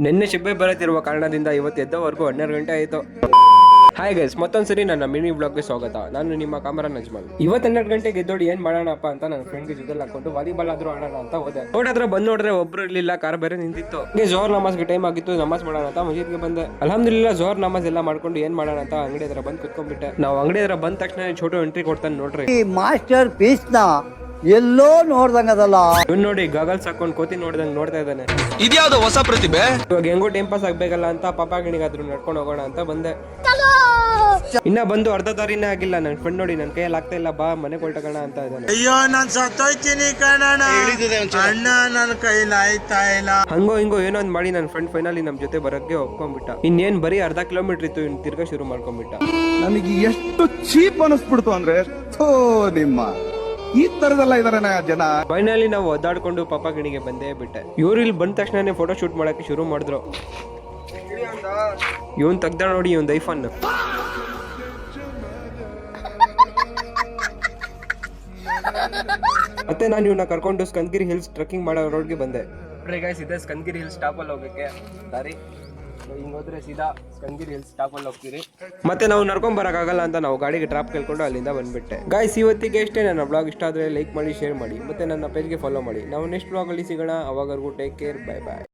ನಿನ್ನೆ ಶಿಬ್ಬೆ ಬರುತ್ತಿರುವ ಕಾರಣದಿಂದ ಇವತ್ತು ಎದ್ದವರೆಗೂ 12 ಗಂಟೆ ಆಯಿತು. ಹಾಯ್ ಗೈಸ್, ಮತ್ತೊಂದ್ಸರಿ ನನ್ನ ಮಿನಿ ಬ್ಲಾಗ್ಗೆ ಸ್ವಾಗತ. ನಾನು ನಿಮ್ಮ ಕಾಮರಾನ್ ಅಜ್ಮಲ್. ಇವತ್ತು 12 ಗಂಟೆಗೆ ಎದ್ದೋಡಿ ಏನ್ ಮಾಡೋಣಪ್ಪ ಅಂತ ನನ್ನ ಫ್ರೆಂಡ್ಗೆ ಜೊತೆ ಹಾಕೊಂಡು ವಾಲಿಬಾಲ್ ಆದ್ರೂ ಆಡೋಣ ಅಂತ ಹೋದೆ. ರೋಡ್ ಹತ್ರ ಬಂದ್ ನೋಡ್ರೆ ಒಬ್ರು ಇರ್ಲಿಲ್ಲ, ಕಾರ್ ಬೇರೆ ನಿಂತಿತ್ತು. ಜೋಹರ್ ನಮಾಜ್ಗೆ ಟೈಮ್ ಆಗಿತ್ತು, ನಮಾಜ್ ಮಾಡೋಣ ಅಂತ ಮಸೀದ್ಗೆ ಬಂದೆ. ಅಲ್ಹಮ್ದುಲಿಲ್ಲಾ ಜೋಹರ್ ನಮಾಜ್ ಎಲ್ಲ ಮಾಡ್ಕೊಂಡು ಏನ್ ಮಾಡೋಣ ಅಂತ ಅಂಗಡಿ ಹತ್ರ ಬಂದು ಕುತ್ಕೊಂಡ್ಬಿಟ್ಟೆ. ನಾವು ಅಂಗಡಿ ಹತ್ರ ಬಂದ ತಕ್ಷಣ ಛೋಟು ಎಂಟ್ರಿ ಕೊಡ್ತಾನೆ ನೋಡ್ರಿ. ಈ ಮಾಸ್ಟರ್ ಪೀಸ್ ನ ಎಲ್ಲೋ ನೋಡ್ದಂಗದಲ್ಲ. ಇವ್ನು ನೋಡಿ ಗಾಗಲ್ಸ್ ಹಾಕೊಂಡು ಕೋತಿ ನೋಡ್ದಂಗ್ ನೋಡ್ತಾ ಇದ್ದಾನೆ. ಇದ್ಯಾವ್ದು ಹೊಸ ಪ್ರತಿಭೆ? ಇವಾಗ ಹೆಂಗೋ ಟೈಮ್ ಪಾಸ್ ಆಗ್ಬೇಕಲ್ಲ ಅಂತ ಪಾಪ ಗಿಣಿಗಾದ್ರು ನಡ್ಕೊಂಡು ಹೋಗೋಣ ಅಂತ ಬಂದೆ. ಇನ್ನ ಬಂದು ಅರ್ಧ ದಾರಿನೇ ಆಗಿಲ್ಲ. ನನ್ ಫ್ರೆಂಡ್ ನೋಡಿ ನನ್ ಕೈಯಲ್ಲಿ ಆಗ್ತಾ ಇಲ್ಲ, ಬಾ ಮನೆ ಕೊಳ್ಟೋಣ ಅಂತ ಇದ್ದಾನೆ. ಅಯ್ಯೋ ನಾನ್ ಸತ್ತೋಯ್ತೀನಿ ಕಣಣ್ಣ, ಅಣ್ಣ ನನ್ ಕೈಲಿ ಆಯ್ತಾ ಇಲ್ಲ. ಹಂಗೋ ಹಿಂಗೋ ಏನೋ ಒಂದ್ ಮಾಡಿ ನನ್ನ ಫ್ರೆಂಡ್ ಫೈನಲಿ ನಮ್ ಜೊತೆ ಬರಕ್ಕೆ ಒಪ್ಕೊಂಡ್ಬಿಟ್ಟ. ಇನ್ನೇನ್ ಬರೀ ಅರ್ಧ ಕಿಲೋಮೀಟರ್ ಇತ್ತು, ಇನ್ ತಿರ್ಗಾ ಶುರು ಮಾಡ್ಕೊಂಡ್ಬಿಟ್ಟ. ನನಗೆ ಎಷ್ಟು ಚೀಪ್ ಅನಿಸ್ಬಿಡ್ತು ಅಂದ್ರೆ ನಿಮ್ಮ ಈ ತರದೆಲ್ಲ ಇದಾರೆ ಜನ. ಫೈನಲಿ ನಾವು ಒದ್ದಾಡ್ಕೊಂಡು ಪಾಪ ಗಿಣಿಗೆ ಬಂದೇ ಬಿಟ್ಟೆ. ಇವ್ರು ಇಲ್ಲಿ ಬಂದ ತಕ್ಷಣನೇ ಫೋಟೋ ಶೂಟ್ ಮಾಡಕ್ಕೆ ಶುರು ಮಾಡಿದ್ರು. ಇವನ್ ತೆಗ್ದ ನೋಡಿ ಇವನ್ ಐಫೋನ್. ಮತ್ತೆ ನಾನು ಇವನ್ನ ಕರ್ಕೊಂಡು ಸ್ಕಂದಗಿರಿ ಹಿಲ್ಸ್ ಟ್ರೆಕ್ಕಿಂಗ್ ಮಾಡೋ ರೋಡ್ಗೆ ಬಂದೆ. ಗೈಸ್, ಇದೆ ಸ್ಕಂದಗಿರಿ ಹಿಲ್ಸ್ ಟಾಪ್ ಅಲ್ಲಿ ಹೋಗಕ್ಕೆ ದಾರಿ. ಹಿಂಗ್ ಹೋದ್ರೆ ಸೀದಾ ಸ್ಕಂದಗಿರಿ ಹಿಲ್ಸ್ ಟಾಪ್ ಅಲ್ಲಿ ಹೋಗ್ತೀರಿ. ಮತ್ತೆ ನಾವು ನಡ್ಕೊಂಡ್ ಬರಕ್ಕಾಗಲ್ಲ ಅಂತ ನಾವು ಗಾಡಿಗೆ ಟ್ರಾಪ್ ಕೇಳ್ಕೊಂಡು ಅಲ್ಲಿಂದ ಬಂದ್ಬಿಟ್ಟೆ. ಗೈಸ್, ಇವತ್ತಿಗೆ ಇಷ್ಟೇ. ನನ್ನ ಬ್ಲಾಗ್ ಇಷ್ಟ ಆದ್ರೆ ಲೈಕ್ ಮಾಡಿ, ಶೇರ್ ಮಾಡಿ, ಮತ್ತೆ ನನ್ನ ಪೇಜ್ಗೆ ಫಾಲೋ ಮಾಡಿ. ನಾವು ನೆಕ್ಸ್ಟ್ ಬ್ಲಾಗ್ ಅಲ್ಲಿ ಸಿಗೋಣ. ಅವಾಗವರೆಗೂ ಟೇಕ್ ಕೇರ್, ಬೈ ಬಾಯ್.